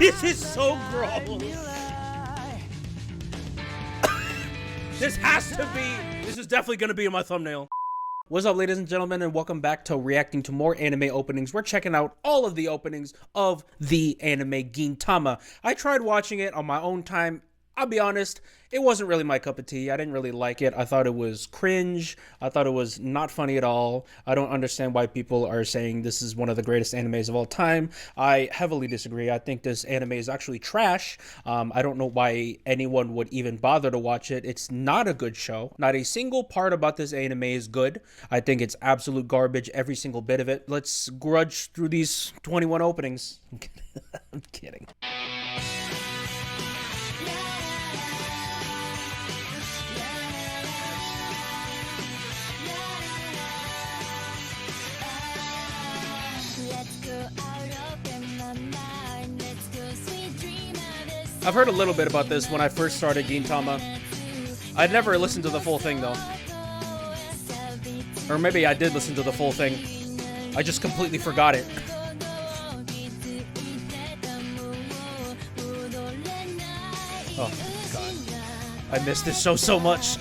This is so gross. This has to be. This is definitely going to be in my thumbnail. What's up, ladies and gentlemen, and welcome back to reacting to more anime openings. We're checking out all of the openings of the anime Gintama. I tried watching it on my own time. I'll be honest, it wasn't really my cup of tea. I didn't really like it. I thought it was cringe. I thought it was not funny at all. I don't understand why people are saying this is one of the greatest animes of all time. I heavily disagree. I think this anime is actually trash. I don't know why anyone would even bother to watch it. It's not a good show. Not a single part about this anime is good. I think it's absolute garbage, every single bit of it. Let's grudge through these 21 openings. I'm kidding. I've heard a little bit about this when I first started Gintama. I'd never listened to the full thing though. Or maybe I did listen to the full thing. I just completely forgot it. Oh god. I missed this show so much.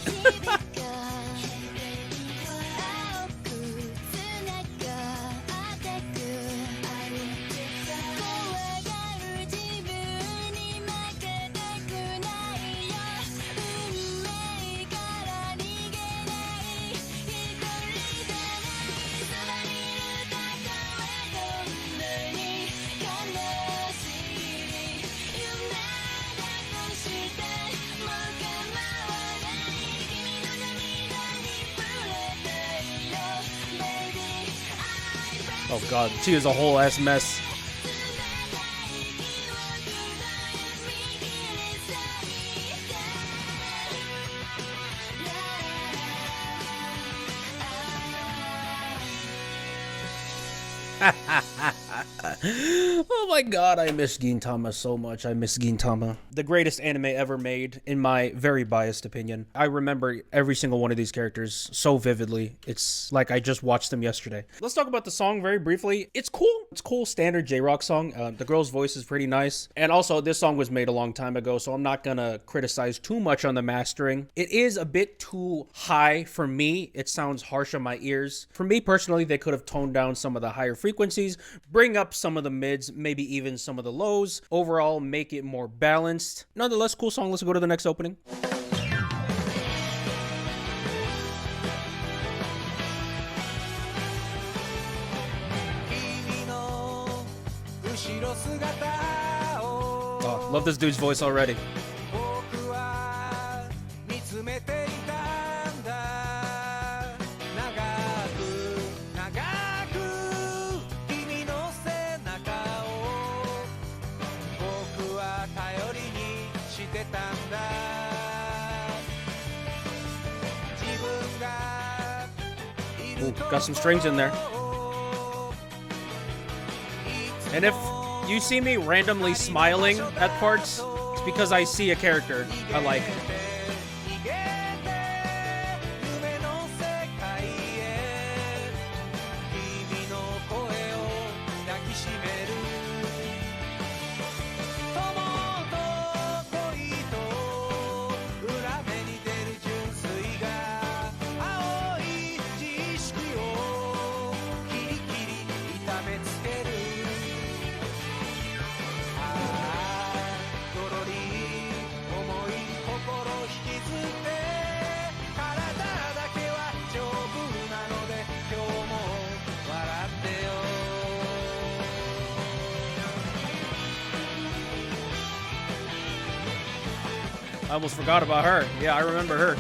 Oh god, she is a whole ass mess. Oh my god, I miss Gintama so much. I miss Gintama. The greatest anime ever made, in my very biased opinion. I remember every single one of these characters so vividly. It's like I just watched them yesterday. Let's talk about the song very briefly. It's cool. It's a cool standard J-rock song. The girl's voice is pretty nice. And also, this song was made a long time ago, so I'm not gonna criticize too much on the mastering. It is a bit too high for me. It sounds harsh on my ears. For me personally, they could have toned down some of the higher frequencies, bring up some of the mids, maybe even some of the lows. Overall, make it more balanced. Nonetheless, cool song. Let's go to the next opening. Oh, love this dude's voice already. Ooh, got some strings in there. And if you see me randomly smiling at parts, it's because I see a character I like. I almost forgot about her. Yeah, I remember her.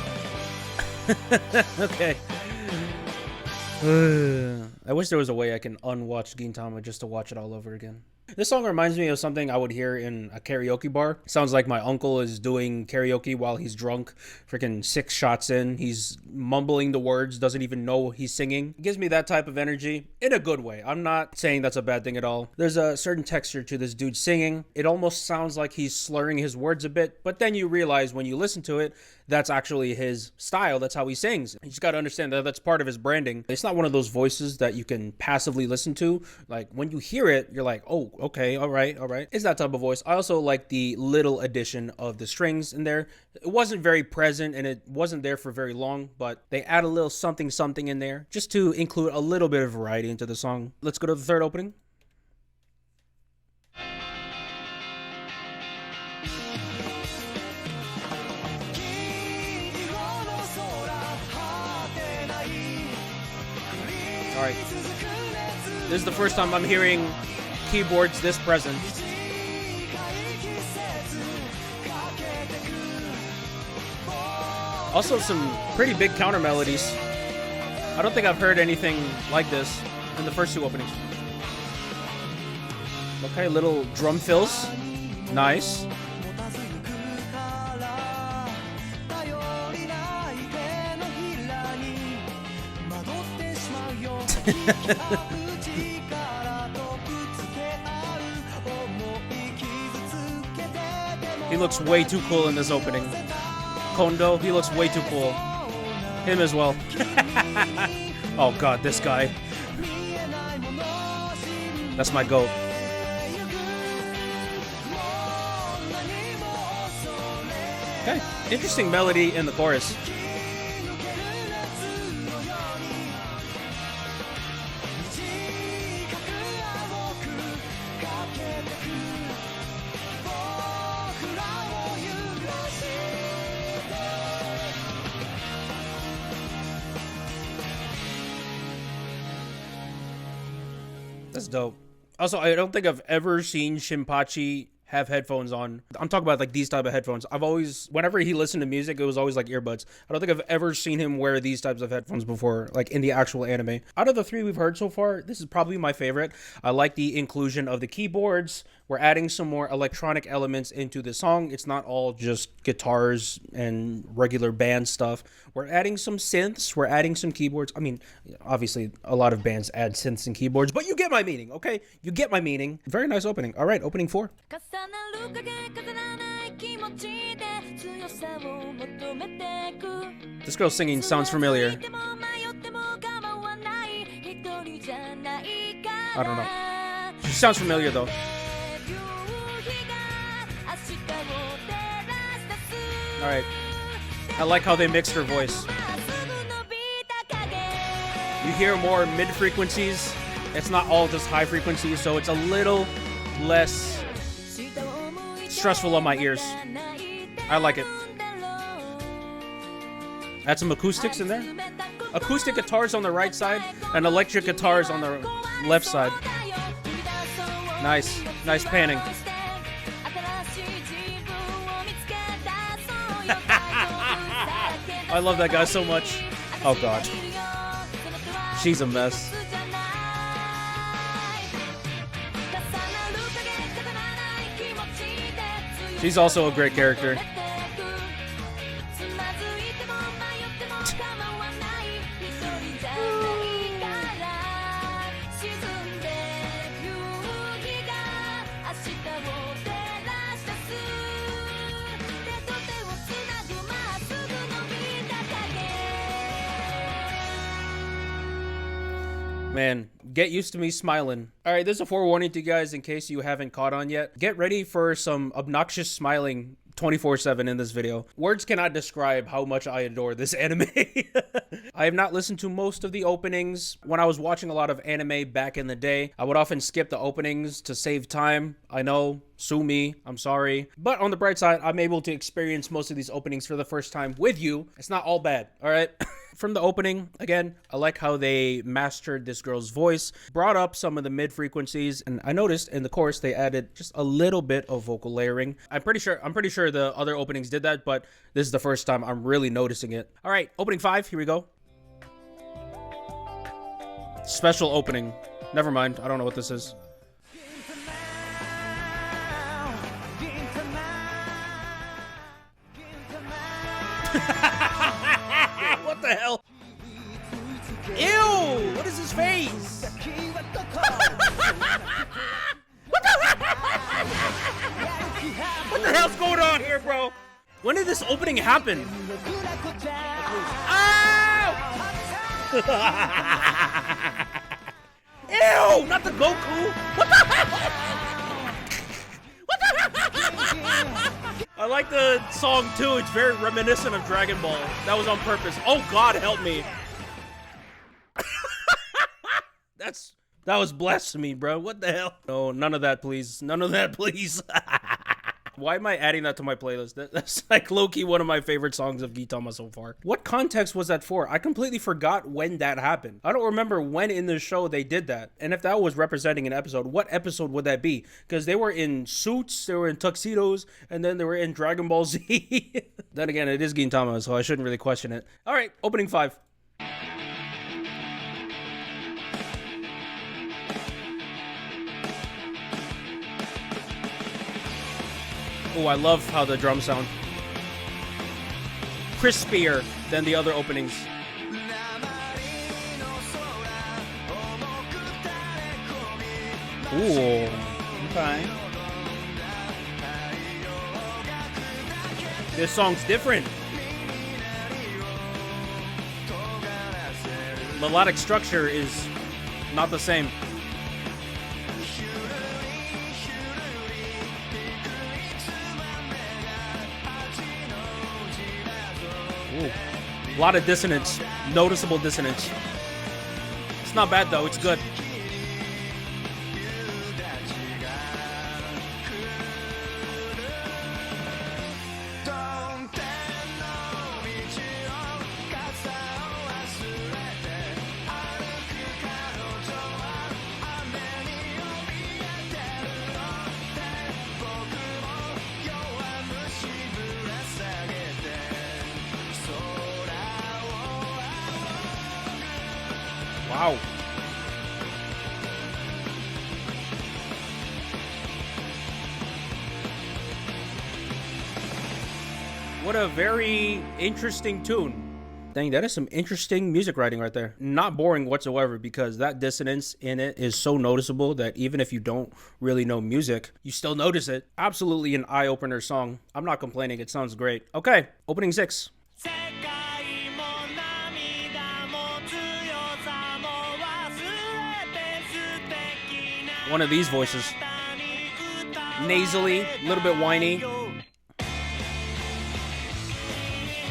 Okay. I wish there was a way I can unwatch Gintama just to watch it all over again. This song reminds me of something I would hear in a karaoke bar. Sounds like my uncle is doing karaoke while he's drunk. Freaking 6 shots in. He's mumbling the words, doesn't even know he's singing. It gives me that type of energy in a good way. I'm not saying that's a bad thing at all. There's a certain texture to this dude singing. It almost sounds like he's slurring his words a bit, but then you realize when you listen to it, that's actually his style. That's how he sings. You just got to understand that that's part of his branding. It's not one of those voices that you can passively listen to. Like when you hear it, you're like, oh, Okay, all right, all right. It's that type of voice. I also like the little addition of the strings in there. It wasn't very present and it wasn't there for very long, but they add a little something something in there just to include a little bit of variety into the song. Let's go to the third opening. All right. This is the first time I'm hearing keyboards this present. Also some pretty big counter melodies. I don't think I've heard anything like this in the first two openings. Okay, little drum fills. Nice. He looks way too cool in this opening. Kondo, he looks way too cool. Him as well. Oh god, this guy. That's my goat. Okay, interesting melody in the chorus. That's dope. Also, I don't think I've ever seen Shinpachi have headphones on. I'm talking about like these type of headphones. I've always, whenever he listened to music, it was always like earbuds. I don't think I've ever seen him wear these types of headphones before, like in the actual anime. Out of the three we've heard so far, this is probably my favorite. I like the inclusion of the keyboards. We're adding some more electronic elements into the song. It's not all just guitars and regular band stuff. We're adding some synths. We're adding some keyboards. I mean, obviously, a lot of bands add synths and keyboards, but you get my meaning, okay? You get my meaning. Very nice opening. All right, opening 4. This girl singing sounds familiar. I don't know. She sounds familiar, though. All right. I like how they mixed her voice. You hear more mid frequencies. It's not all just high frequencies, so it's a little less stressful on my ears. I like it. Add some acoustics in there. Acoustic guitars on the right side and electric guitars on the left side. Nice. Nice panning. I love that guy so much. Oh god. She's a mess. She's also a great character. Man, get used to me smiling. All right, this is a forewarning to you guys in case you haven't caught on yet. Get ready for some obnoxious smiling 24/7 in this video. Words cannot describe how much I adore this anime. I have not listened to most of the openings. When I was watching a lot of anime back in the day, I would often skip the openings to save time. I know, sue me, I'm sorry. But on the bright side, I'm able to experience most of these openings for the first time with you. It's not all bad, all right? From the opening, again, I like how they mastered this girl's voice, brought up some of the mid frequencies, and I noticed in the chorus they added just a little bit of vocal layering. I'm pretty sure the other openings did that, but this is the first time I'm really noticing it. All right, opening 5, here we go. Special opening. Never mind, I don't know what this is. What the hell? Ew! What is his face? What the hell's going on here, bro? When did this opening happen? Ow! Ew! Not the Goku! What the hell? I like the song too. It's very reminiscent of Dragon Ball. That was on purpose. Oh God, help me. That was blasphemy, bro. What the hell? No, none of that, please. None of that, please. Why am I adding that to my playlist? That's like low-key one of my favorite songs of Gintama so far. What context was that for? I completely forgot when that happened. I don't remember when in the show they did that. And if that was representing an episode, what episode would that be? Because they were in suits, they were in tuxedos, and then they were in Dragon Ball Z. Then again, it is Gintama, so I shouldn't really question it. All right, opening 5. Oh, I love how the drums sound. Crispier than the other openings. Ooh, okay. This song's different. Melodic structure is not the same. Ooh. A lot of dissonance, noticeable dissonance. It's not bad though, it's good. Wow. What a very interesting tune. Dang, that is some interesting music writing right there. Not boring whatsoever, because that dissonance in it is so noticeable that even if you don't really know music, you still notice it. Absolutely an eye-opener song. I'm not complaining, it sounds great. Okay, opening 6. One of these voices. Nasally, a little bit whiny.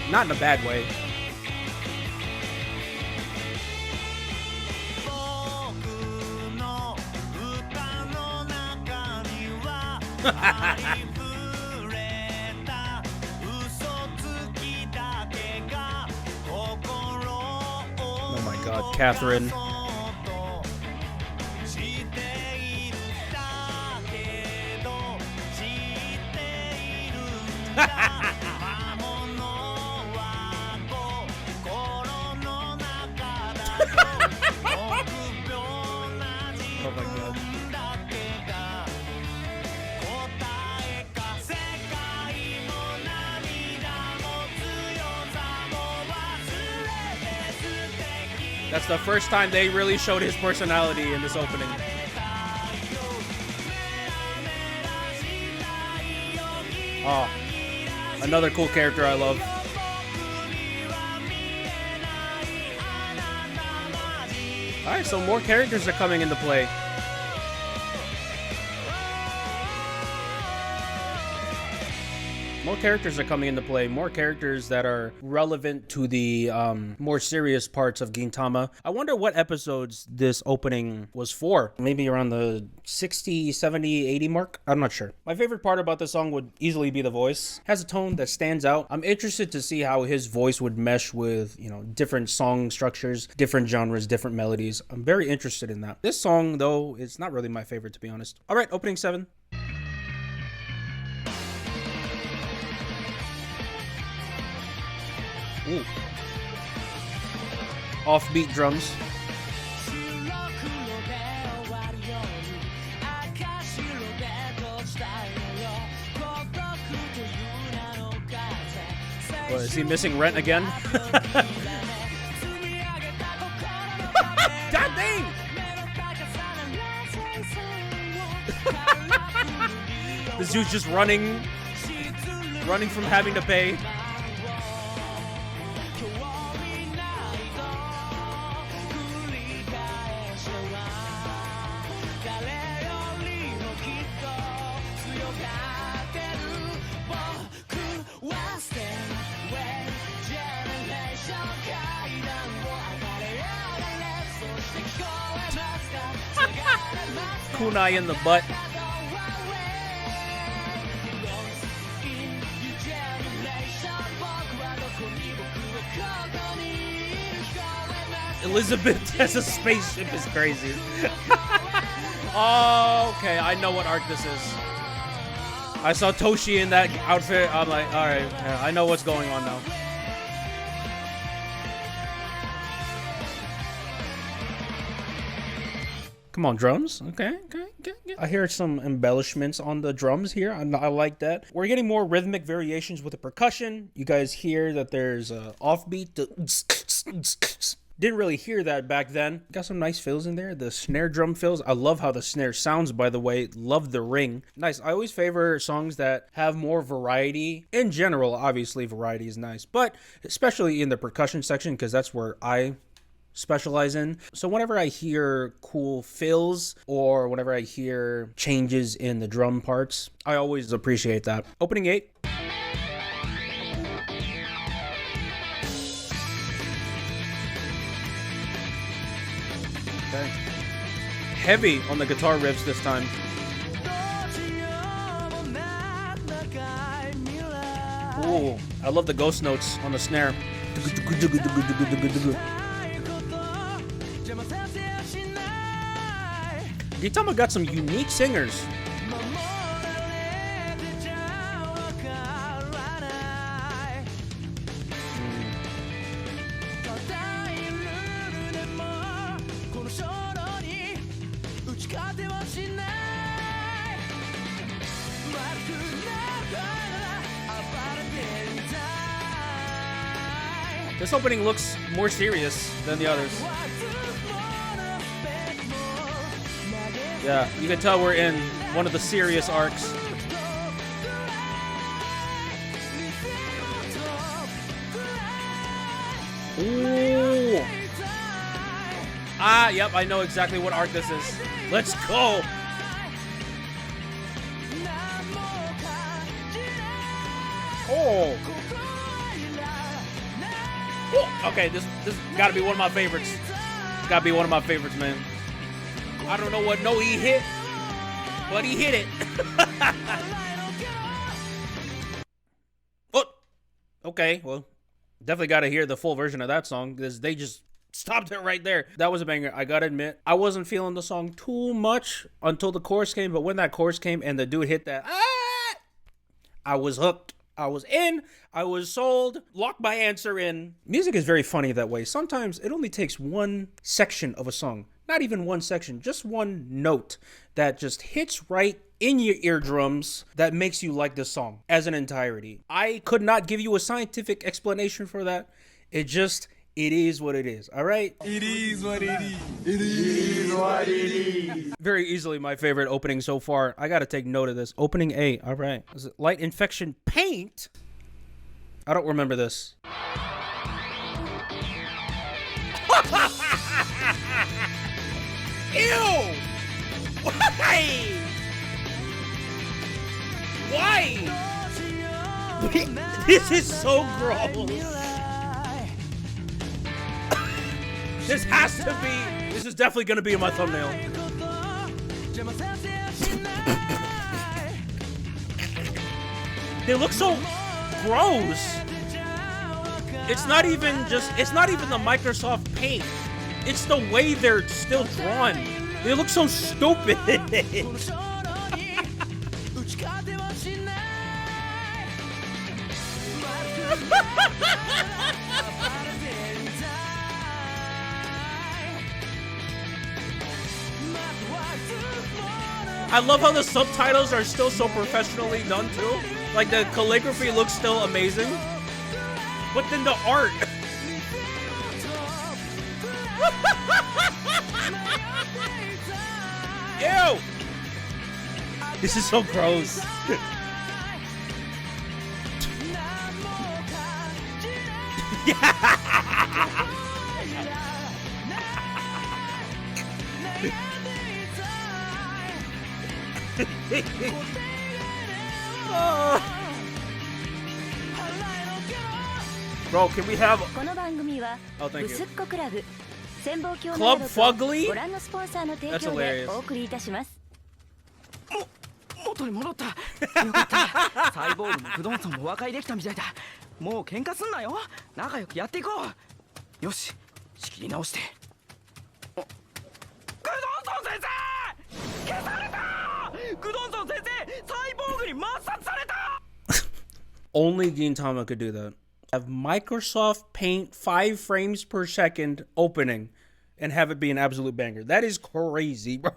Not in a bad way. Oh my God, Catherine. Oh my God. That's the first time they really showed his personality in this opening. Oh, another cool character I love. Alright, so more characters are coming into play. More characters are coming into play. More characters that are relevant to the more serious parts of Gintama. I wonder what episodes this opening was for. Maybe around the 60, 70, 80 mark? I'm not sure. My favorite part about this song would easily be the voice. It has a tone that stands out. I'm interested to see how his voice would mesh with, you know, different song structures, different genres, different melodies. I'm very interested in that. This song, though, is not really my favorite, to be honest. All right, opening 7. Ooh. Offbeat drums. What, is he missing rent again? God dang! This dude's just running from having to pay. kunai in the butt. Elizabeth as a spaceship is crazy. Oh, okay, I know what arc this is. I saw Toshi in that outfit. I'm like, all right, yeah, I know what's going on now. Come on, drums. Okay. I hear some embellishments on the drums here. I like that. We're getting more rhythmic variations with the percussion. You guys hear that there's a offbeat. Didn't really hear that back then. Got some nice fills in there. The snare drum fills. I love how the snare sounds, by the way. Love the ring. Nice. I always favor songs that have more variety. In general, obviously, variety is nice. But especially in the percussion section, because that's where I specialize in. So whenever I hear cool fills or whenever I hear changes in the drum parts, I always appreciate that. Opening 8. Okay. Heavy on the guitar riffs this time. Ooh, I love the ghost notes on the snare. Gintama got some unique singers. This opening looks more serious than the others. Yeah, you can tell we're in one of the serious arcs. Ooh. Ah, yep, I know exactly what arc this is. Let's go. Oh. Okay, this gotta be one of my favorites. Gotta be one of my favorites, man. I don't know what note he hit, but he hit it. Oh, okay, well, definitely gotta hear the full version of that song because they just stopped it right there. That was a banger. I gotta admit, I wasn't feeling the song too much until the chorus came, but when that chorus came and the dude hit that, I was hooked. I was in, I was sold, locked my answer in. Music is very funny that way. Sometimes it only takes one section of a song, not even one section, just one note that just hits right in your eardrums that makes you like the song as an entirety. I could not give you a scientific explanation for that. It is what it is, all right? It is what it is. It is what it is. Very easily my favorite opening so far. I gotta take note of this. Opening 8, all right. Is it Light Infection Paint? I don't remember this. Ew! Why? Why? This is so gross. This has to be. This is definitely going to be in my thumbnail. They look so gross. It's not even the Microsoft Paint. It's the way they're still drawn. They look so stupid. I love how the subtitles are still so professionally done too. Like the calligraphy looks still amazing. But then the art. Ew! This is so gross. Bro, can we have... Oh, thank you. Club Fugly? That's hilarious. 元に戻った。よかった。サイボーグも不動産も和解できたみたいだ。もう喧嘩すんなよ。仲良くやっていこう。よし、仕切り直して。グドンソン先生、消された。グドンソン先生、サイボーグに抹殺された。Only Gintama could do that. Have Microsoft Paint 5 frames per second opening and have it be an absolute banger. That is crazy, bro.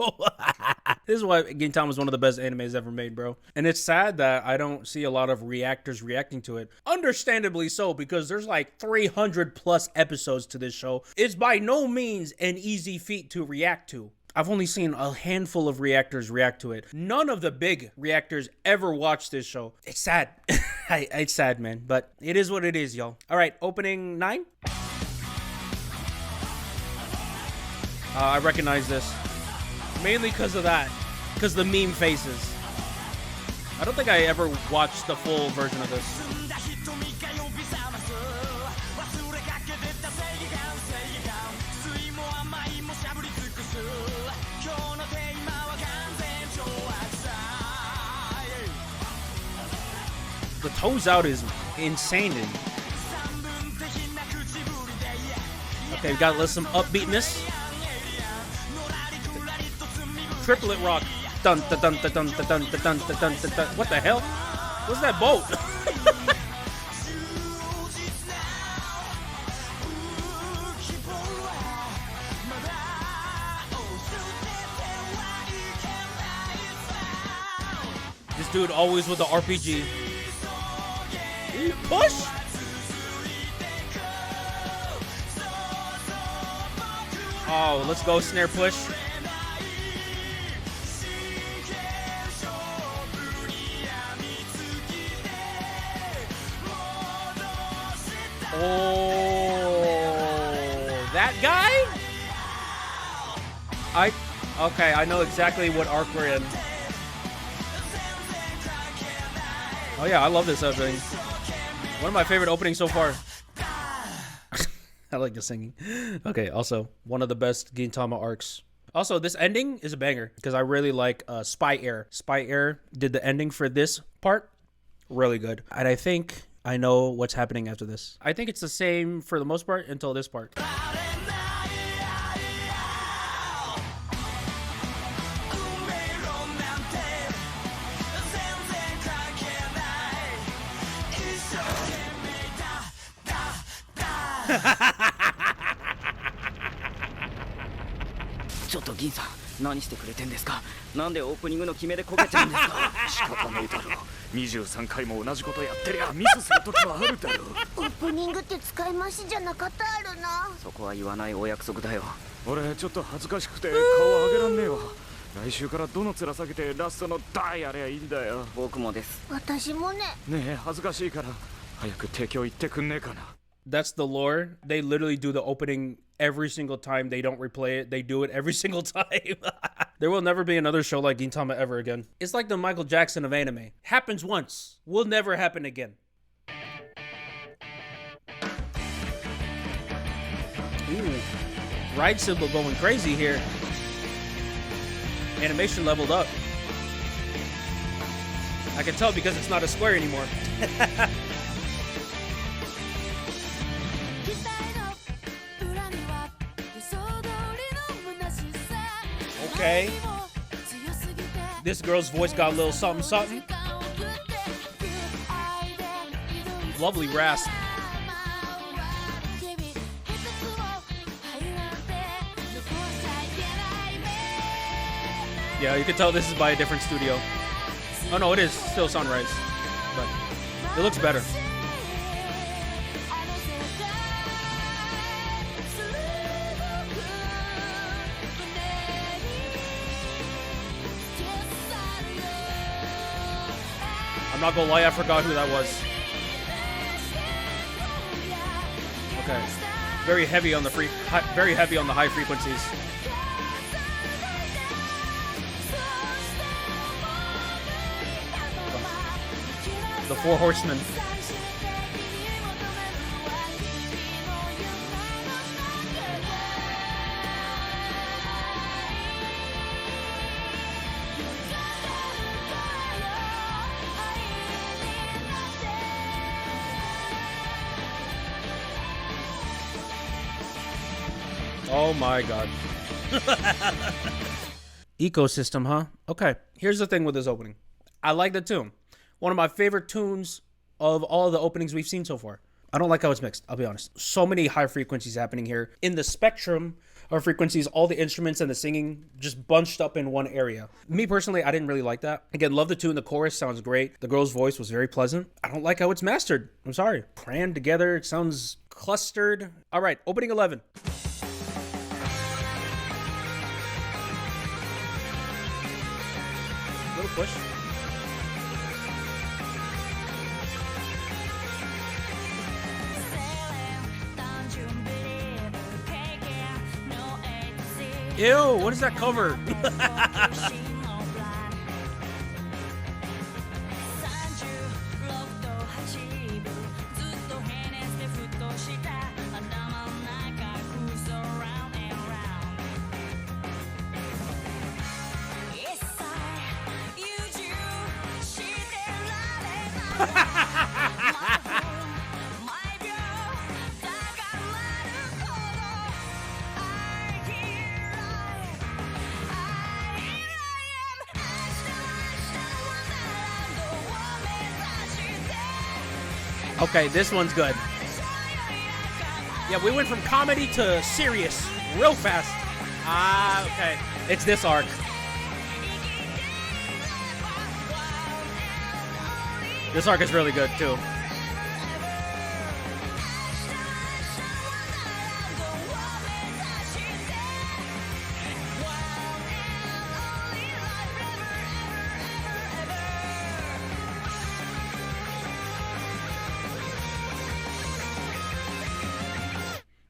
This is why Gintama is one of the best animes ever made, bro. And it's sad that I don't see a lot of reactors reacting to it. Understandably so, because there's like 300 plus episodes to this show. It's by no means an easy feat to react to. I've only seen a handful of reactors react to it. None of the big reactors ever watched this show. It's sad. It's sad, man. But it is what it is, y'all. All right, opening 9. I recognize this. Mainly because of that. Because the meme faces. I don't think I ever watched the full version of this. The toes out is insane. Okay, we got some upbeatness. Triplet rock. Dun dun dun dun dun dun dun dun dun dun. What the hell? What's that boat? This dude always with the RPG. Ooh, push! Oh, let's go snare push. Oh, that guy? Okay, I know exactly what arc we're in. Oh yeah, I love this opening. One of my favorite openings so far. I like the singing. Okay, also, one of the best Gintama arcs. Also, this ending is a banger because I really like Spy Air. Spy Air did the ending for this part. Really good. And I think I know what's happening after this. I think it's the same for the most part until this part. That's the lore. They literally do the opening every single time. They don't replay it. They do it every single time. There will never be another show like Gintama ever again. It's like the Michael Jackson of anime. Happens once. Will never happen again. Ooh. Ride symbol going crazy here. Animation leveled up. I can tell because it's not a square anymore. Okay. This girl's voice got a little something something. Lovely rasp. Yeah, you can tell this is by a different studio. Oh no, it is still Sunrise, but it looks better. I'm not gonna lie, I forgot who that was. Okay, very heavy on the high frequencies. The Four Horsemen. Oh my god. Ecosystem, huh? Okay, here's the thing with this opening. I like the tune. One of my favorite tunes of all of the openings we've seen so far. I don't like how it's mixed, I'll be honest. So many high frequencies happening here. In the spectrum of frequencies, all the instruments and the singing just bunched up in one area. Me personally, I didn't really like that. Again, love the tune. The chorus sounds great. The girl's voice was very pleasant. I don't like how it's mastered. I'm sorry. Crammed together, it sounds clustered. All right, opening 11. Little push. Ew, what is that cover? Okay, this one's good. Yeah, we went from comedy to serious real fast. Ah, okay. It's this arc. This arc is really good, too.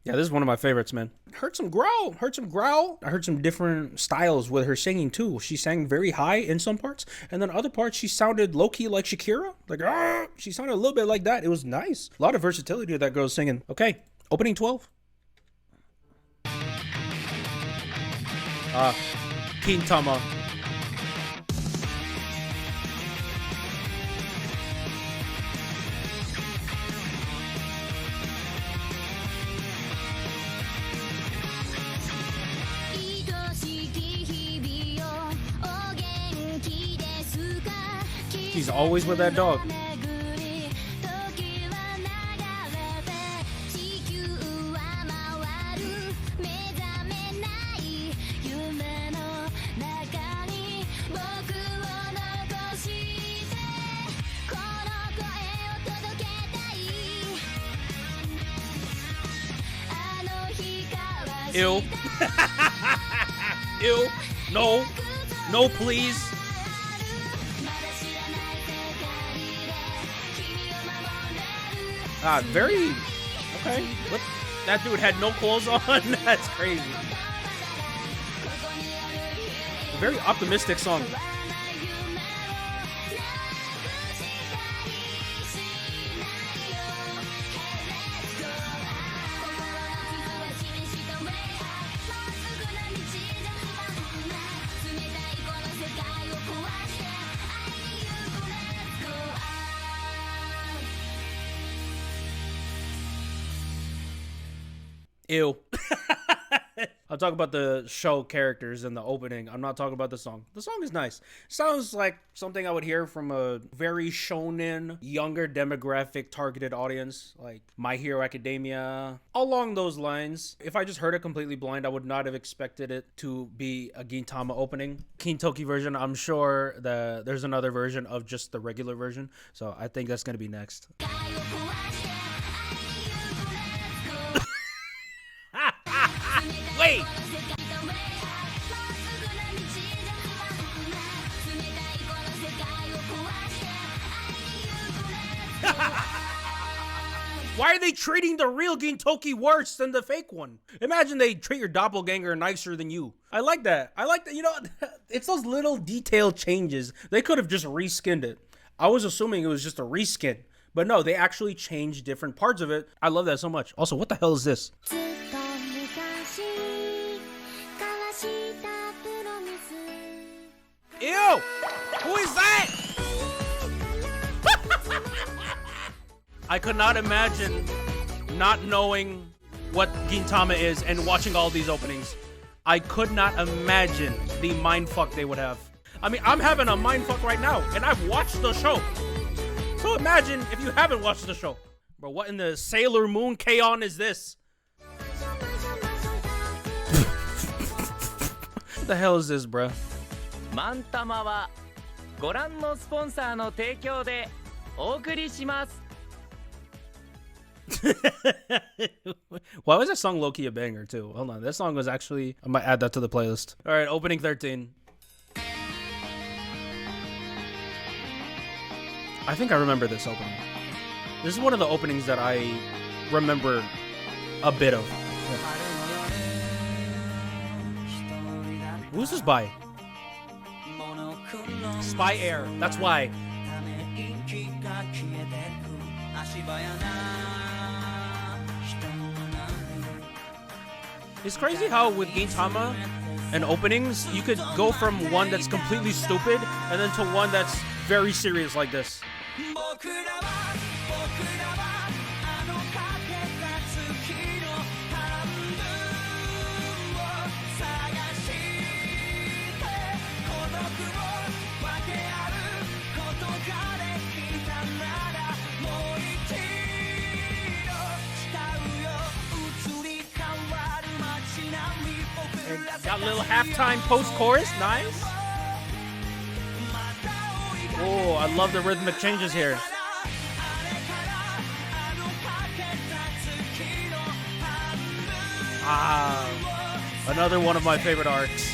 Yeah, this is one of my favorites, man. Heard some growl. I heard some different styles with her singing, too. She sang very high in some parts, and then other parts, she sounded low-key like Shakira. Like, she sounded a little bit like that. It was nice. A lot of versatility with that girl singing. Okay, opening 12. Gintama. He's always with that dog. Ew. Ew. No. No, please. Very... Okay. What? That dude had no clothes on? That's crazy. A very optimistic song. Ew. I'll talk about the show characters in the opening. I'm not talking about the song. The song is nice. Sounds like something I would hear from a very shonen, younger demographic targeted audience, like My Hero Academia, along those lines. If I just heard it completely blind, I would not have expected it to be a Gintama opening. Kintoki version, I'm sure that there's another version of just the regular version, so I think that's going to be next. Wait! Why are they treating the real Gintoki worse than the fake one? Imagine they treat your doppelganger nicer than you. I like that. I like that. You know, it's those little detail changes. They could have just reskinned it. I was assuming it was just a reskin. But no, they actually changed different parts of it. I love that so much. Also, what the hell is this? Ew! Who is that? I could not imagine not knowing what Gintama is and watching all these openings, I could not imagine the mindfuck they would have. I mean, I'm having a mindfuck right now, and I've watched the show. So imagine if you haven't watched the show. Bro, what in the Sailor Moon K-On! Is this? What the hell is this, bro? Mantama はご覧のスポンサーの提供でお送りします。Why was that song low-key a banger too? Hold on, that song was actually, I might add that to the playlist. All right, opening 13. I think I remember this opening. This is one of the openings that I remember a bit of. Yeah. Who's this by? Spy Air, that's why. It's crazy how with Gintama and openings, you could go from one that's completely stupid and then to one that's very serious like this. Got a little halftime post-chorus, nice. Oh, I love the rhythmic changes here. Ah, another one of my favorite arcs.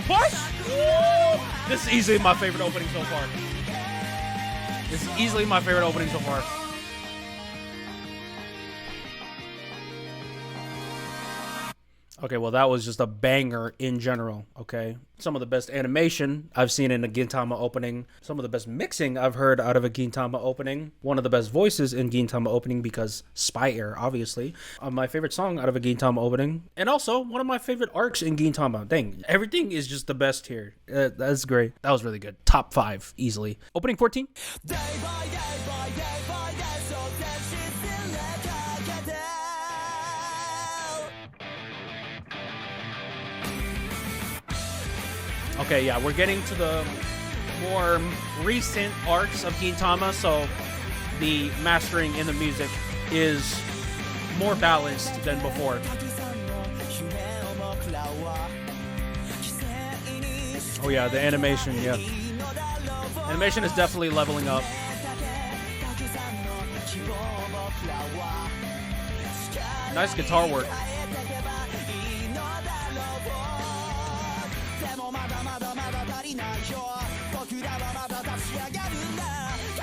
Push! Woo! This is easily my favorite opening so far. This is easily my favorite opening so far. Okay, well, that was just a banger in general, okay? Some of the best animation I've seen in a Gintama opening. Some of the best mixing I've heard out of a Gintama opening. One of the best voices in Gintama opening because Spy Air, obviously. My favorite song out of a Gintama opening. And also, one of my favorite arcs in Gintama. Dang, everything is just the best here. That's great. That was really good. Top 5, easily. Opening 14. Okay, yeah, we're getting to the more recent arcs of Gintama, so the mastering in the music is more balanced than before. Oh yeah, the animation, yeah. Animation is definitely leveling up. Nice guitar work.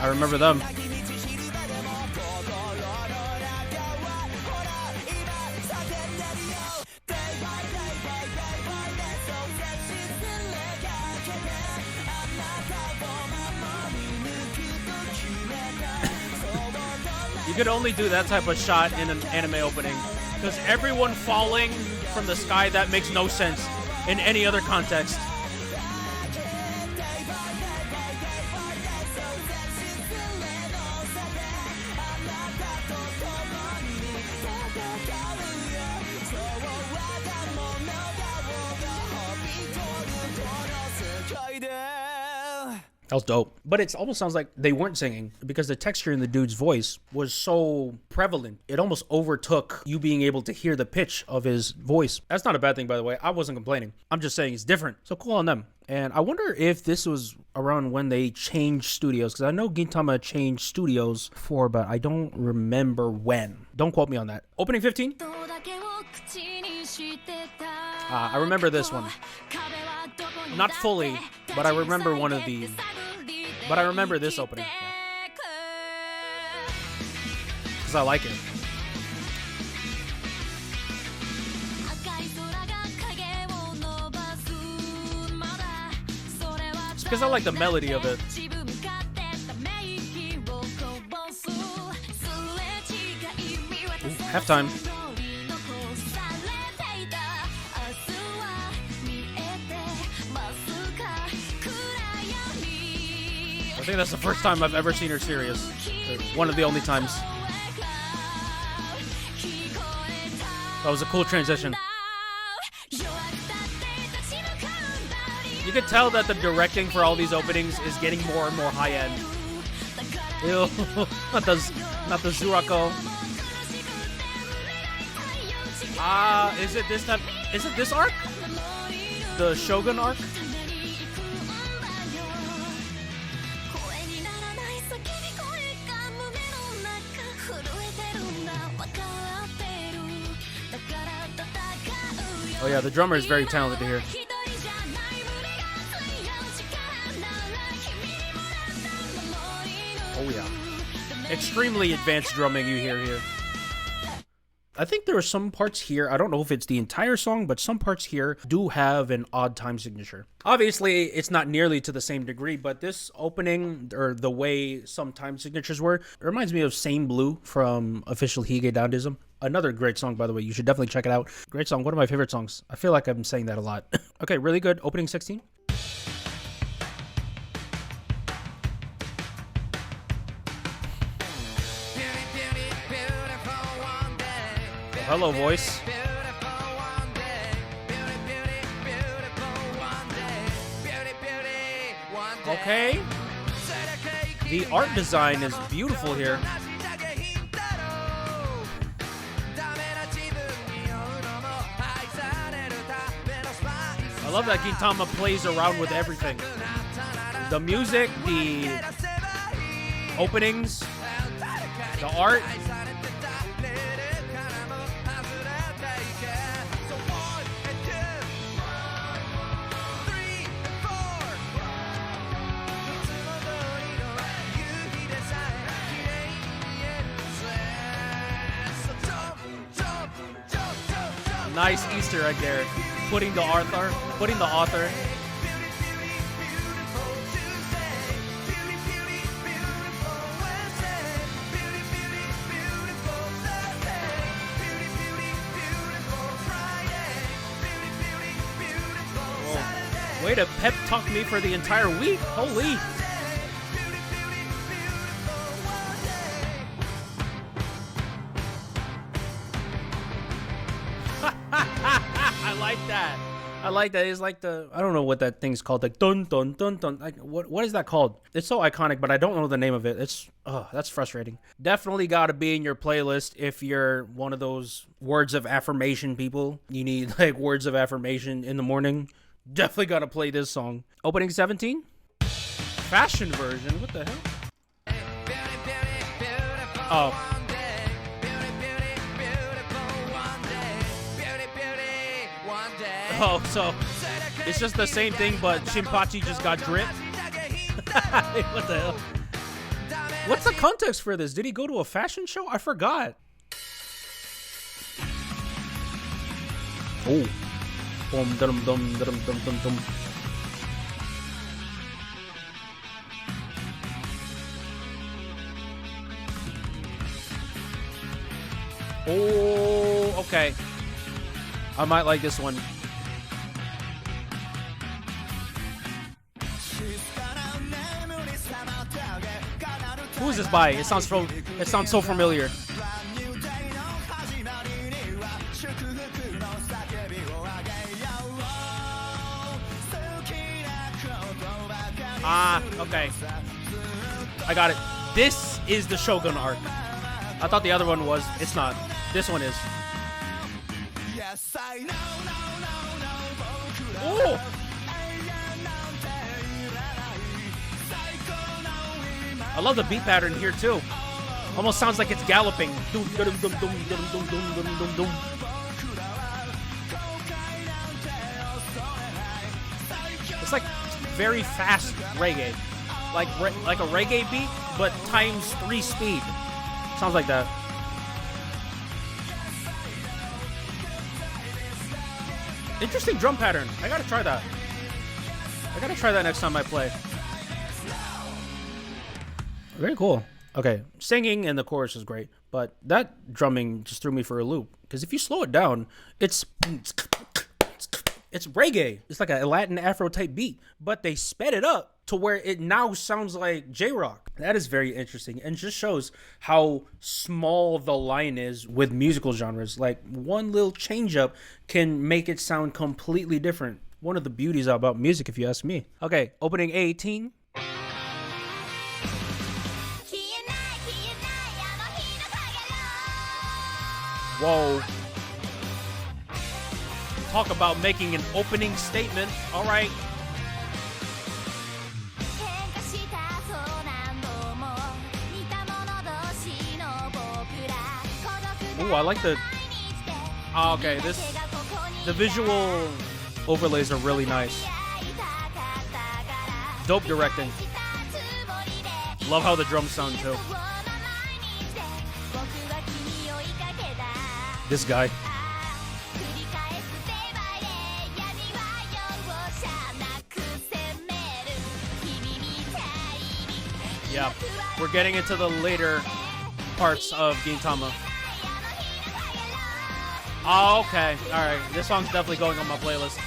I remember them. You could only do that type of shot in an anime opening because everyone falling from the sky, that makes no sense in any other context. That was dope. But it almost sounds like they weren't singing because the texture in the dude's voice was so prevalent. It almost overtook you being able to hear the pitch of his voice. That's not a bad thing, by the way. I wasn't complaining. I'm just saying it's different. So cool on them. And I wonder if this was around when they changed studios, because I know Gintama changed studios before, but I don't remember when. Don't quote me on that. Opening 15? I remember this one. Not fully, but I remember one of these. But I remember this opening. Because I like it. It's because I like the melody of it. Ooh, halftime. I think that's the first time I've ever seen her serious. One of the only times. That was a cool transition. You could tell that the directing for all these openings is getting more and more high end. Ew, not the Zurako. Is it this time? Is it this arc? The Shogun arc? Oh yeah, the drummer is very talented here. Oh yeah. Extremely advanced drumming you hear here. I think there are some parts here, I don't know if it's the entire song, but some parts here do have an odd time signature. Obviously, it's not nearly to the same degree, but this opening, or the way some time signatures were, it reminds me of Same Blue from Official Hige Dandism. Another great song, by the way. You should definitely check it out. Great song. One of my favorite songs. I feel like I'm saying that a lot. Okay, really good. Opening 16. Hello, voice. Okay. The art design is beautiful here. I love that Gintama plays around with everything. The music, the openings, the art. Nice Easter egg there. Putting the author. Whoa. Way to pep talk me for the entire week. Holy. I like that. It's like the, I don't know what that thing's called. Like dun dun dun dun. Like what is that called? It's so iconic, but I don't know the name of it. That's frustrating. Definitely got to be in your playlist if you're one of those words of affirmation people. You need like words of affirmation in the morning. Definitely got to play this song. Opening 17. Fashion version. What the hell? Oh. Oh, so it's just the same thing, but Shinpachi just got dripped? What the hell? What's the context for this? Did he go to a fashion show? I forgot. Oh. Boom, dum, dum, dum, dum, dum, dum. Oh, okay. I might like this one. Who is this by? It sounds so familiar. Ah, okay. I got it. This is the Shogun arc. I thought the other one was. It's not. This one is. Oh! I love the beat pattern here too. Almost sounds like it's galloping. It's like very fast reggae, like a reggae beat, but times 3 speed. Sounds like that. Interesting drum pattern. I gotta try that. I gotta try that next time I play. Very cool. Okay, singing and the chorus is great, but that drumming just threw me for a loop. Because if you slow it down, it's reggae. It's like a Latin Afro type beat, but they sped it up to where it now sounds like J-Rock. That is very interesting and just shows how small the line is with musical genres. Like one little change up can make it sound completely different. One of the beauties about music, if you ask me. Okay, opening 18. Whoa. Talk about making an opening statement. All right. Ooh, I like the... Oh, okay, the visual overlays are really nice. Dope directing. Love how the drums sound too. This guy. Yeah, we're getting into the later parts of Gintama. Oh, okay. Alright, this song's definitely going on my playlist.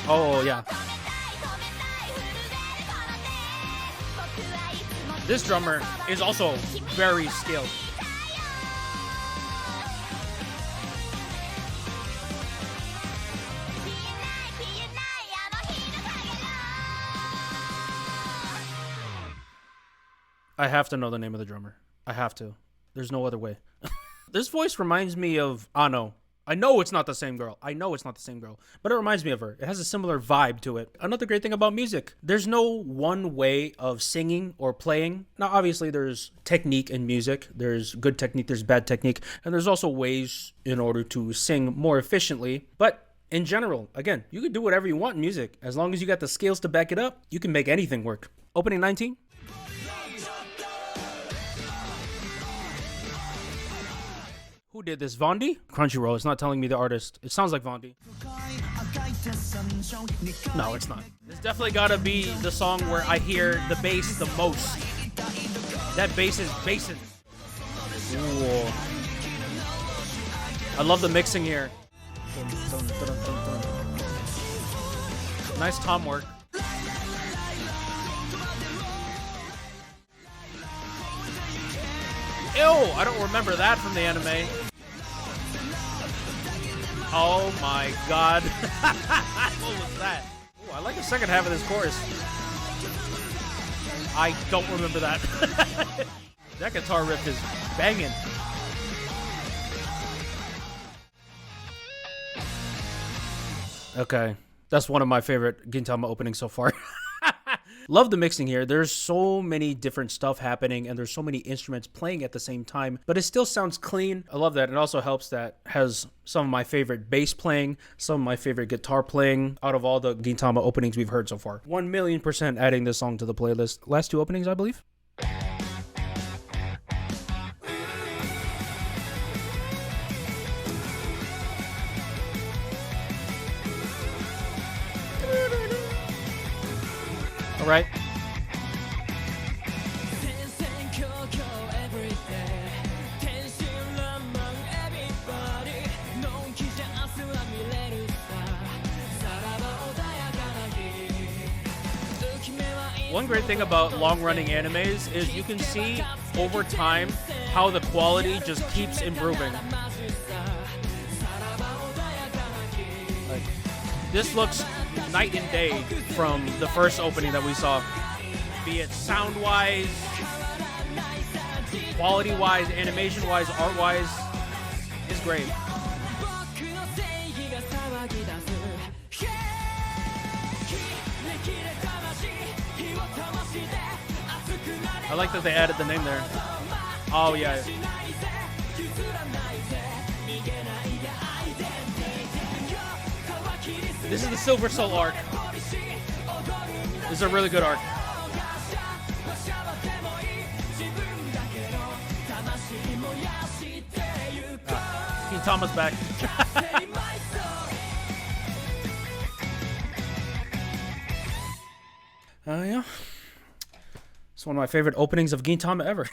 Oh, yeah. This drummer is also very skilled. I have to know the name of the drummer. I have to. There's no other way. This voice reminds me of Ano. I know it's not the same girl. But it reminds me of her. It has a similar vibe to it. Another great thing about music, there's no one way of singing or playing. Now, obviously, there's technique in music. There's good technique, there's bad technique. And there's also ways in order to sing more efficiently. But in general, again, you can do whatever you want in music. As long as you got the skills to back it up, you can make anything work. Opening 19. Who did this? Vondi? Crunchyroll. It's not telling me the artist. It sounds like Vondi. No, it's not. It's definitely gotta be the song where I hear the bass the most. That bass is bassin'. Ooh. I love the mixing here. Nice tom work. Ew, I don't remember that from the anime. Oh my god. What was that? Ooh, I like the second half of this chorus. I don't remember that. That guitar riff is banging. Okay, that's one of my favorite Gintama openings so far. Love the mixing here. There's so many different stuff happening and there's so many instruments playing at the same time, but it still sounds clean. I love that. It also helps that has some of my favorite bass playing, some of my favorite guitar playing out of all the Gintama openings we've heard so far. 1,000,000% adding this song to the playlist. Last two openings, I believe. All right. One great thing about long-running animes is you can see over time how the quality just keeps improving. Like, this looks night and day from the first opening that we saw, be it sound-wise, quality-wise, animation-wise, art-wise. It's great. I like that they added the name there. Oh yeah. This is the Silver Soul arc. This is a really good arc. Gintama's back. Yeah. It's one of my favorite openings of Gintama ever.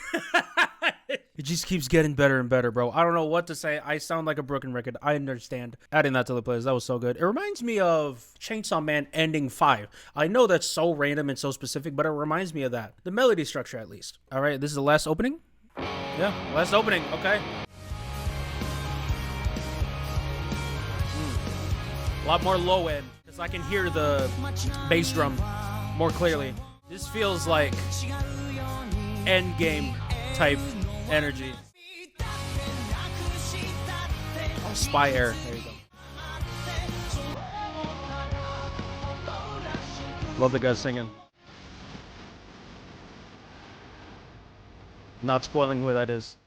It just keeps getting better and better, bro. I don't know what to say. I sound like a broken record. I understand. Adding that to the playlist, that was so good. It reminds me of Chainsaw Man Ending 5. I know that's so random and so specific, but it reminds me of that. The melody structure, at least. All right, this is the last opening? Yeah, last opening. Okay. A lot more low end, because I can hear the bass drum more clearly. This feels like end game type energy. Oh, Spy Air. There you go. Love the guys singing. Not spoiling who that is.